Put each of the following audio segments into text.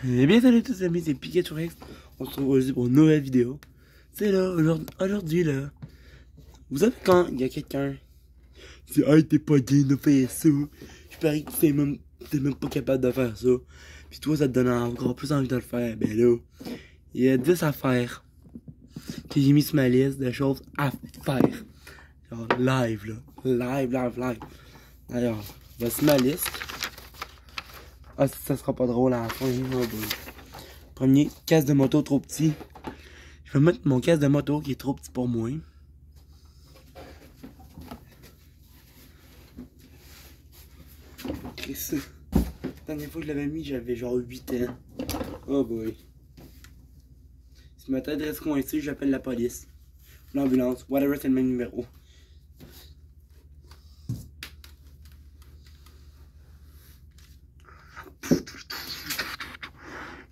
Eh bien salut tous les amis, c'est Pikachu Rex. On se retrouve aujourd'hui pour une nouvelle vidéo. C'est là, aujourd'hui là. Vous savez quand il y a quelqu'un qui dit hey t'es pas digne de faire ça. Je parie que t'es même pas capable de faire ça. Puis toi ça te donne encore plus envie de le faire. Ben là, il y a 10 affaires que j'ai mis sur ma liste de choses à faire. Genre live là. Live. Alors, voici ma liste. Ah, ça sera pas drôle à la fin. Oh boy. Premier, casque de moto trop petit. Je vais mettre mon casque de moto qui est trop petit pour moi. Qu'est-ce que c'est? La dernière fois que je l'avais mis, j'avais genre 8 ans. Oh boy. Si ma tête reste coincée, j'appelle la police. L'ambulance, whatever, c'est le même numéro.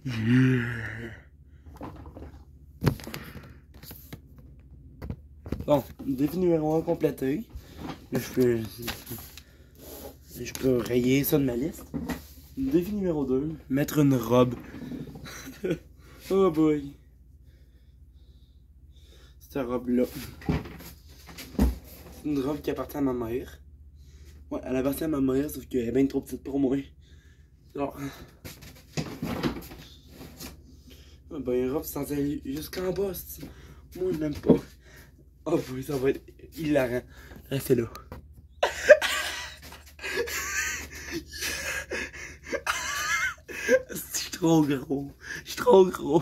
Yeah. Bon, défi numéro 1 complété. Là, je peux rayer ça de ma liste. Défi numéro 2, mettre une robe. Oh boy. Cette robe-là. C'est une robe qui appartient à ma mère. Ouais, elle appartient à ma mère, sauf qu'elle est bien trop petite pour moi. Genre. Ben, une robe censée aller jusqu'en bas, c'ti. Moi, je l'aime pas. Oh boy, ça va être hilarant. Restez là. Je suis trop gros. Je suis trop gros.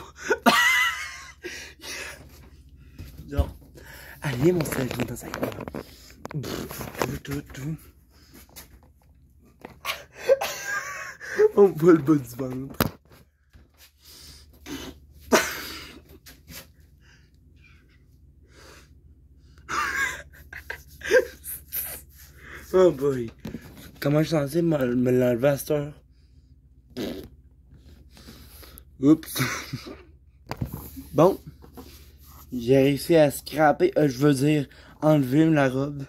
Genre. Allez, mon sel, dans sa gueule. On voit le bas du ventre. Oh boy. Comment je suis censé me l'enlever à cette heure? Oups. Bon. J'ai réussi à scraper. Je veux dire, enlever la robe.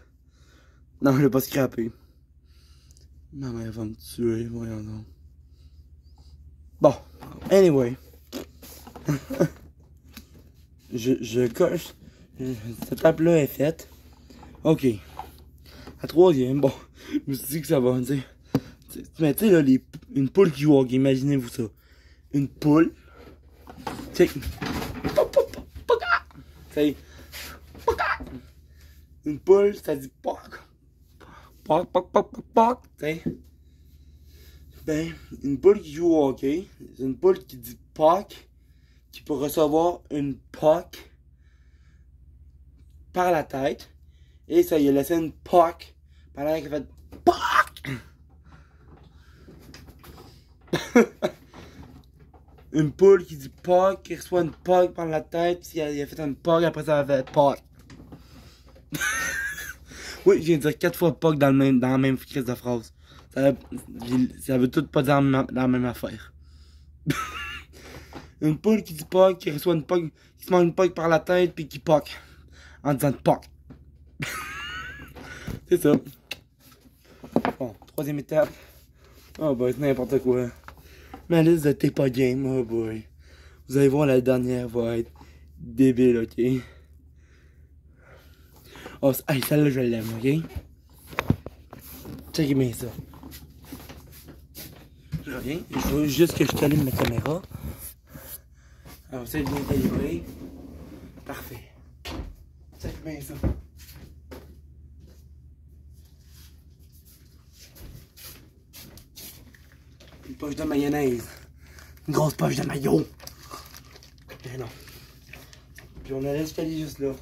Non, je l'ai pas scraper. Non, mais elle va me tuer, voyons donc. Bon. Anyway. je coche. Cette étape-là est faite. Ok. La troisième, bon, je me suis dit que ça va dire. Mais tu sais, là, une poule qui walk, imaginez-vous ça. Une poule. Tu sais. Une poule, ça dit poc. Poc. Tu sais. Ben, une poule qui joue au hockey, c'est une poule qui dit poc, qui peut recevoir une poc par la tête. Et ça, il a laissé une poc par là qui a fait POC! Une poule qui dit POC, qui reçoit une POC par la tête, puis il a fait une POC, après ça a fait POC. Oui, je viens de dire 4 fois POC dans la même crise de phrase. Ça veut tout pas dire la même affaire. Une poule qui dit POC, qui reçoit une POC, qui se mange une POC par la tête, puis qui POC. En disant POC. C'est ça. Bon, troisième étape. Oh boy, c'est n'importe quoi. Ma liste de t'es pas game, oh boy. Vous allez voir, la dernière va être débile, ok? Oh, hey, celle-là, je l'aime, ok? Checkez bien ça. Je reviens. Je veux juste que je calme ma caméra. Alors, c'est bien calibré. Parfait. Checkez bien ça. Une poche de mayonnaise. Une grosse poche de maillot. Mais non. Puis on a l'escalier juste là.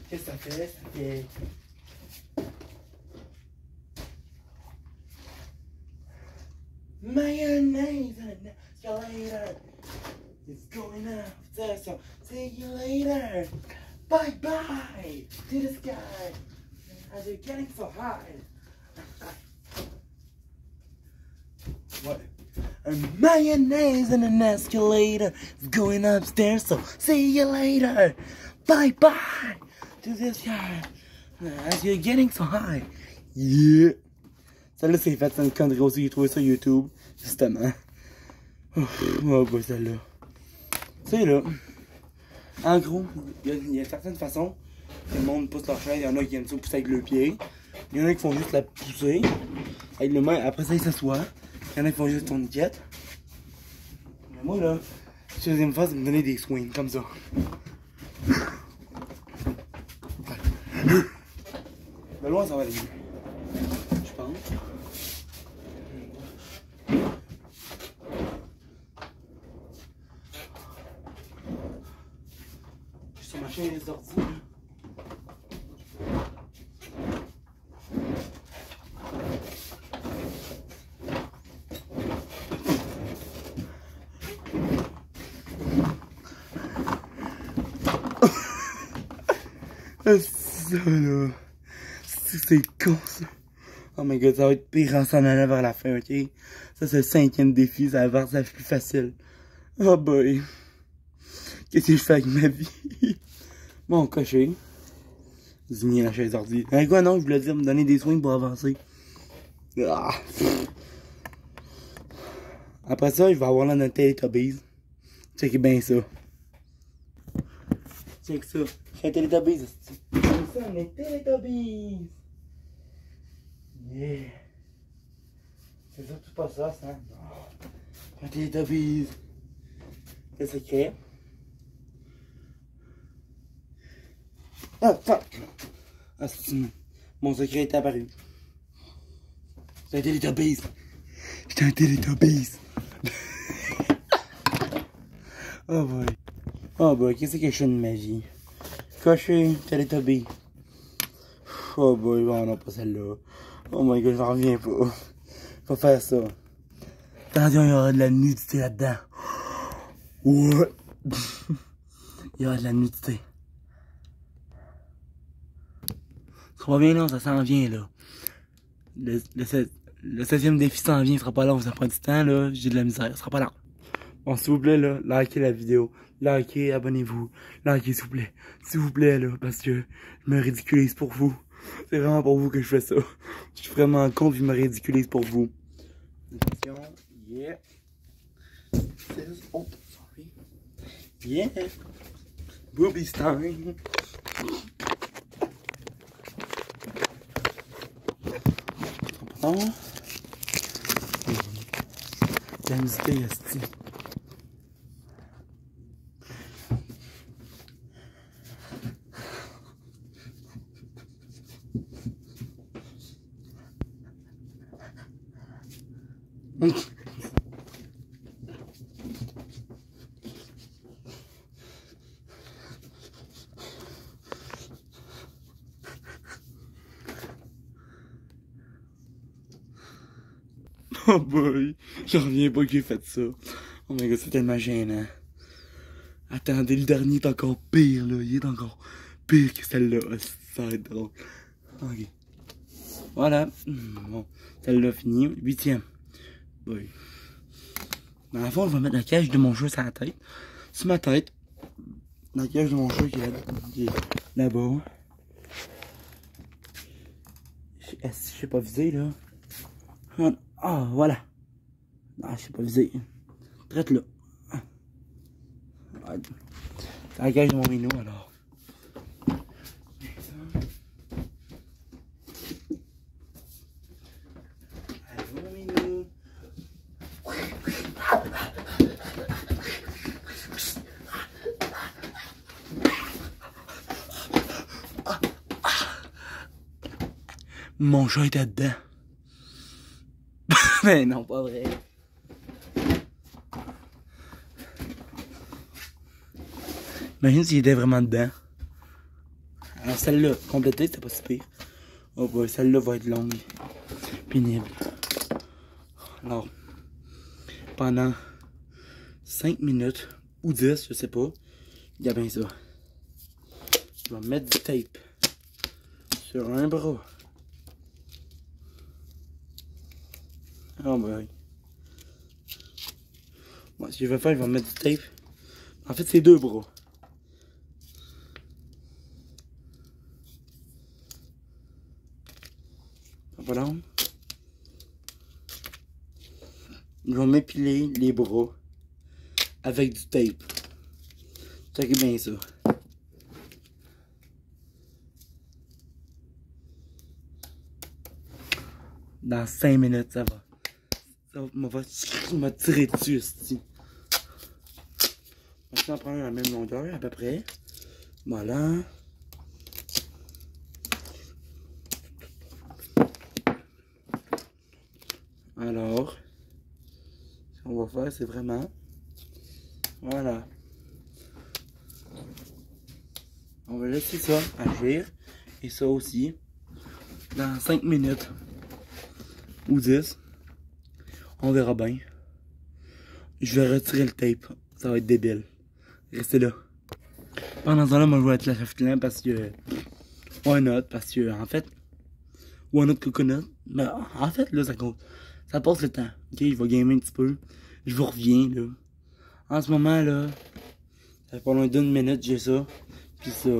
Qu'est-ce que ça fait? Ça fait... Mayonnaise and escalator. It's going up there, so see you later. Bye bye to the sky. As you're getting so high. What? A mayonnaise and an escalator is going upstairs, so see you later. Bye bye to this guy as you're getting so high. Yeah. Celle-là, c'est fait, c'est une connerie aussi. J'ai trouvé ça sur YouTube, justement. Oh, bah celle-là. C'est là. En gros, il y a certaines façons que le monde pousse leur chaise. Il y en a qui aiment ça pousser avec le pied. Il y en a qui font juste la pousser. Avec le main, après ça, ils s'assoient. Il y en a qui font juste tourniquette. Mais moi, là, ce que j'aime faire, c'est me donner des swings comme ça. De loin, ça va aller mieux. Je pense. Je suis sur ma chaise d'ordi. Ça là. C'est con ça. Oh my god, ça va être pire en s'en allant vers la fin, ok? Ça c'est le 5e défi, ça va être plus facile. Oh boy. Qu'est-ce que je fais avec ma vie? Bon, coché. Zigner la chaise ordi. Hein, quoi non, je voulais dire me donner des soins pour avancer. Ah. Après ça, je vais avoir là notre Teletubbies. Checkez bien ça. Check ça. Je suis un Teletubbies. C'est ça, on est Teletubbies. Yeah. C'est surtout pas ça, ça. Un Teletubbies. C'est secret. Ah, fuck. Ah, mon secret est apparu. C'est un Teletubbies. J'étais un Teletubbies. Oh boy. Oh boy, qu'est-ce que je fais de ma vie? Cocher, Teletubbies. Oh boy, bon, non, pas celle-là. Oh my god, j'en reviens pas. Faut faire ça. Attention, il y aura de la nudité là-dedans. What? Il y aura de la nudité. Ça va bien long, ça s'en vient là. Le 7e défi s'en vient, il sera pas long, ça prend du temps là, j'ai de la misère, ça sera pas long. Bon, s'il vous plaît là, likez la vidéo, likez, abonnez-vous, likez s'il vous plaît là, parce que je me ridiculise pour vous. C'est vraiment pour vous que je fais ça. Je suis vraiment con, puis je me ridiculise pour vous. Attention, yeah. Oh, sorry. Yeah. Boobies time. Oh. La musique est oh boy, j'en reviens pas que j'ai fait ça. Oh my god, c'est tellement gênant. Attendez, le dernier est encore pire là, il est encore pire que celle-là. Ça va être drôle. Ok. Voilà. Bon, celle-là finie. 8e. Boy. Dans la fond, je vais mettre la cage de mon chat sur la tête. Sur ma tête. La cage de mon chat qui est là-bas. Je sais pas viser là. Ah, voilà. Ah, je sais pas viser. Traite là. C'est la cage de mon minou alors. Allô, mon minou. Mon chat était dedans. Mais non, pas vrai. Imagine s'il était vraiment dedans. Alors celle-là, complétée, c'était pas si pire. Oh boy, celle-là va être longue. Pénible. Alors, pendant 5 minutes, ou 10, je sais pas, il y a bien ça. Je vais mettre du tape sur un bras. Oh boy. Bon, ce que je vais faire, je vais mettre du tape. En fait, c'est 2 bras. Voilà. Je vais m'épiler les bras avec du tape. Checkez bien ça. Dans 5 minutes, ça va. Ça m'a tiré dessus, ici. Maintenant, on prend la même longueur, à peu près. Voilà. Alors, ce qu'on va faire, c'est vraiment... Voilà. On va laisser ça agir. Et ça aussi. Dans 5 minutes. Ou 10. On verra bien. Je vais retirer le tape. Ça va être débile. Restez là. Pendant ce temps-là, moi je vais être la filant parce que... Why not? Parce que, en fait... Why not coconut? Mais en fait, là, ça compte. Ça passe le temps. Ok, je vais gamer un petit peu. Je vous reviens, là. En ce moment, là, ça fait pas loin d'une minute, j'ai ça. Puis ça.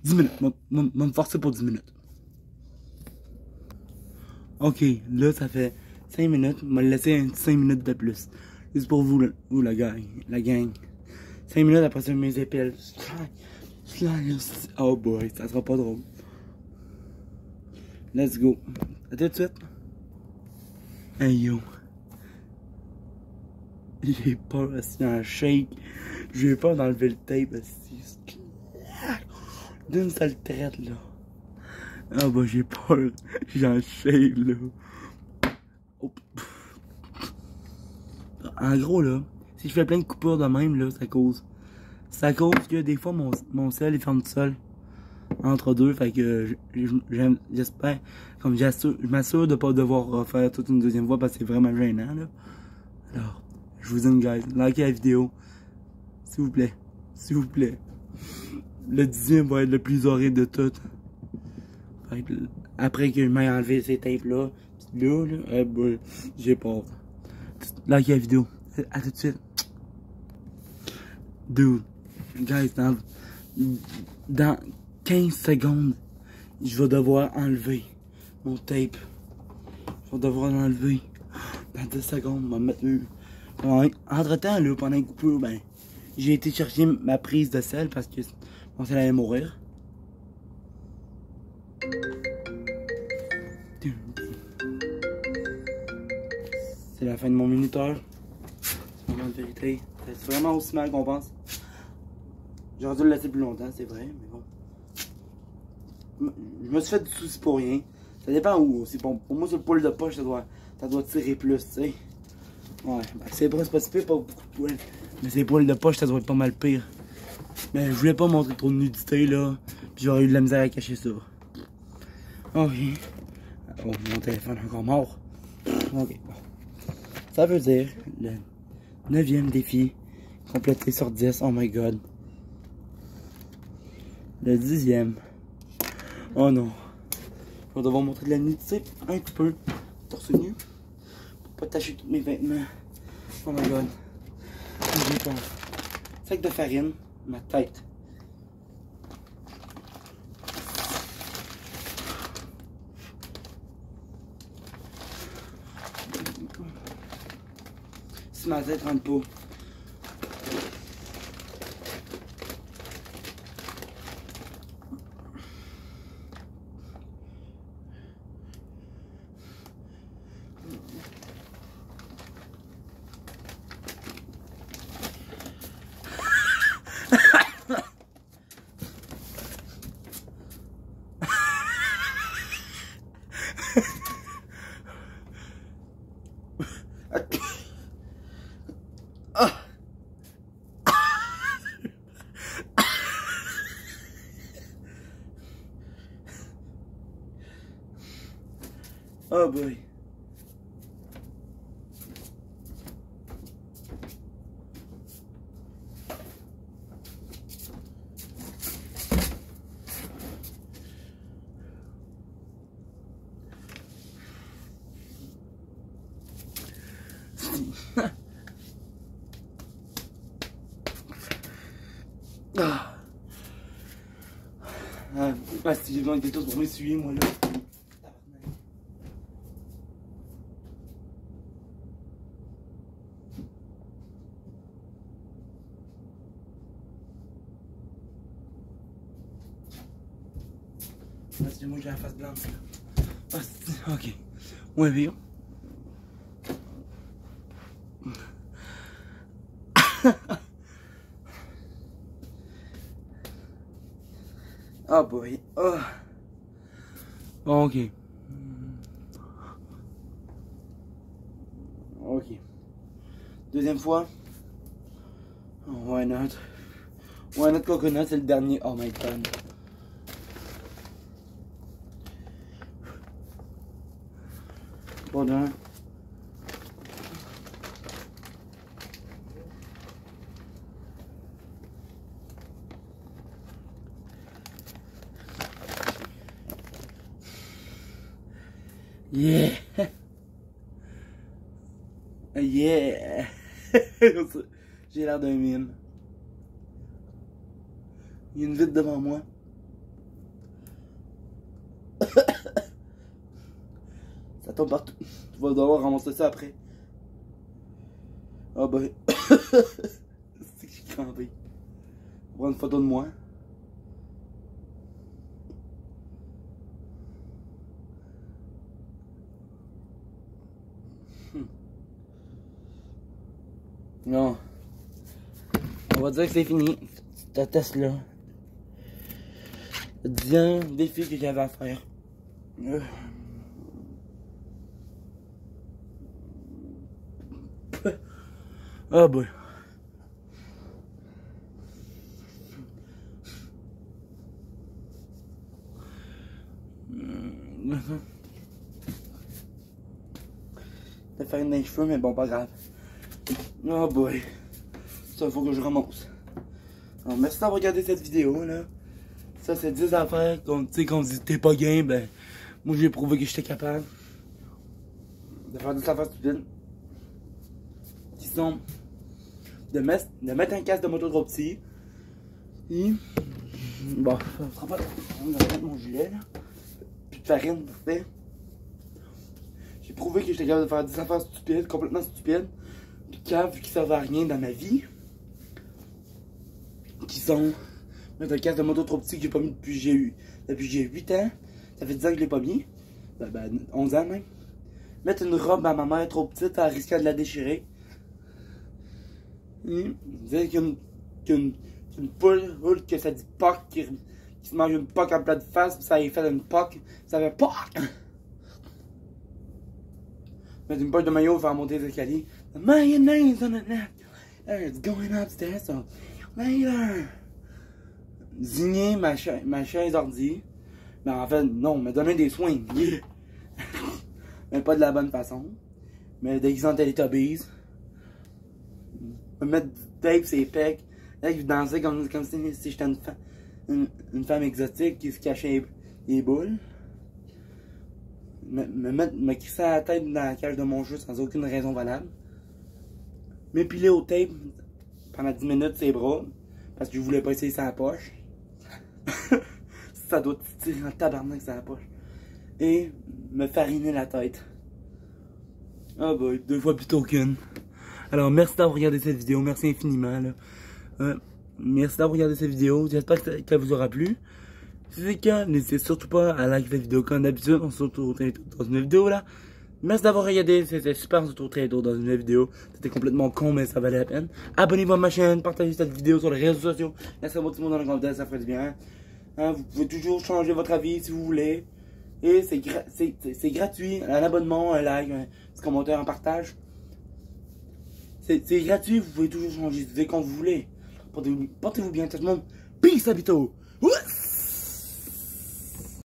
10 minutes. Je vais me forcer pour 10 minutes. Ok, là, ça fait 5 minutes. Je vais me laisser 5 minutes de plus. Juste pour vous, la gang. 5 minutes après ça, mes épelles. Oh boy, ça sera pas drôle. Let's go. À tout de suite. Hey yo. J'ai peur, c'est un shake. J'ai peur d'enlever le tape, d'une seule traite, là. Ah bah j'ai peur. J'en shake, là. Oh. En gros, là, si je fais plein de coupures de même, là, ça cause que des fois, mon sel, il ferme tout seul. Entre deux, fait que j'espère, comme je m'assure de pas devoir refaire toute une deuxième fois parce que c'est vraiment gênant, là. Alors, je vous aime, guys. Likez la vidéo. S'il vous plaît. S'il vous plaît. Le 10e va être le plus horrible de tout. Fait que, après que je m'aille enlevé ces tapes-là, là, ben, j'ai peur. Likez la vidéo. À tout de suite. Dude. Guys, dans 15 secondes, je vais devoir enlever mon tape. Je vais devoir l'enlever. Dans 10 secondes, je vais me mettre... Entre temps, là, pendant une coupure, ben, j'ai été chercher ma prise de sel parce que mon sel allait mourir. C'est la fin de mon minuteur. C'est vraiment de vérité. C'est vraiment aussi mal qu'on pense. J'aurais dû le laisser plus longtemps, c'est vrai, mais bon. Je me suis fait du souci pour rien. Ça dépend où aussi. Pour moi, sur le poil de poche, ça doit tirer plus, tu sais. Ouais, ben, c'est pas si pire, pas beaucoup de poils. Mais ces poils de poche, ça doit être pas mal pire. Mais je voulais pas montrer trop de nudité, là. Puis j'aurais eu de la misère à cacher ça. Ok. Oh, mon téléphone est encore mort. Ok, bon. Ça veut dire le 9e défi complété sur 10. Oh my god. Le 10e. Oh non. Je vais devoir montrer de la nudité un petit peu. Torse nu. Pour pas tacher tous mes vêtements. Oh my god. J'ai peur. Sac de farine. Ma tête. Si ma tête rentre pas. Oh boy. Ah. Ah, si j'ai besoin de quelque chose pour m'essuyer, moi, là. c'est moi j'ai la face blanche. Ah, ok. Ouais, bien. Oh boy. Oh. Bon, ok. Ok. Deuxième fois. Why not? Why not coconut, c'est le dernier. Oh my god. Bon d'un. Yeah! Yeah! J'ai l'air d'un mime. Il y a une vitre devant moi. Ça tombe partout. Tu vas devoir ramasser ça après. Ah ben. C'est que j'ai crampé. On va prendre une photo de moi. Non. On va dire que c'est fini. Ta test là. 10 défi que j'avais à faire. Ah boy. De faire une cheveux, mais bon, pas grave. Oh boy. Ça, faut que je remonte. Alors, merci d'avoir regardé cette vidéo, là. Ça, c'est 10 affaires. Tu sais, quand on dit t'es pas game, ben, moi, j'ai prouvé que j'étais capable de faire des affaires stupides. Qui sont de mettre un casque de moto trop petit. Et, bon, ça sera pas. On va mettre mon gilet, là. Puis de farine, parfait. J'ai prouvé que j'étais capable de faire des affaires stupides, complètement stupides. Puis caves qui servent à rien dans ma vie. Qui sont mettre un casque de moto trop petit que j'ai pas mis depuis que j'ai 8 ans. Ça fait 10 ans que je l'ai pas mis. Ben, 11 ans même. Mettre une robe à ma mère trop petite en risquant de la déchirer. Dire qu'une poule, que ça dit POC, qui se mange une POC en plat de face, puis ça a fait une POC, ça fait POC! Mettre une poche de maillot pour faire monter les escaliers. The mayonnaise on the neck. It's going upstairs, so later. Zigner ma chaise ordi. Mais en fait, non, me donner des soins. Yeah. Mais pas de la bonne façon. Mais déguisant en Teletubbies. Me mettre du tape sur les pecs. Là, je dansais comme si j'étais une femme exotique qui se cachait les boules. Me crisser la tête dans la cage de mon jeu sans aucune raison valable. M'épiler au tape pendant 10 minutes ses bras. Parce que je voulais pas essayer sa poche. Ça doit tirer en tabarnak sa poche. Et me fariner la tête. Ah boy, 2 fois plutôt qu'une. Alors merci d'avoir regardé cette vidéo, merci infiniment là. Merci d'avoir regardé cette vidéo, j'espère qu'elle vous aura plu. Si c'est le cas, n'hésitez surtout pas à liker cette vidéo comme d'habitude, on se retrouve très bientôt dans une vidéo là. Merci d'avoir regardé, c'était super, on se retrouve très bientôt dans une nouvelle vidéo. C'était complètement con mais ça valait la peine. Abonnez-vous à ma chaîne, partagez cette vidéo sur les réseaux sociaux. Laissez-moi tout le monde dans les commentaires, ça ferait du bien. Hein, vous pouvez toujours changer votre avis si vous voulez. Et c'est gratuit, un abonnement, un like, un petit commentaire, un partage. C'est gratuit, vous pouvez toujours changer d'idée quand vous voulez. Portez-vous bien tout le monde. Peace, habito!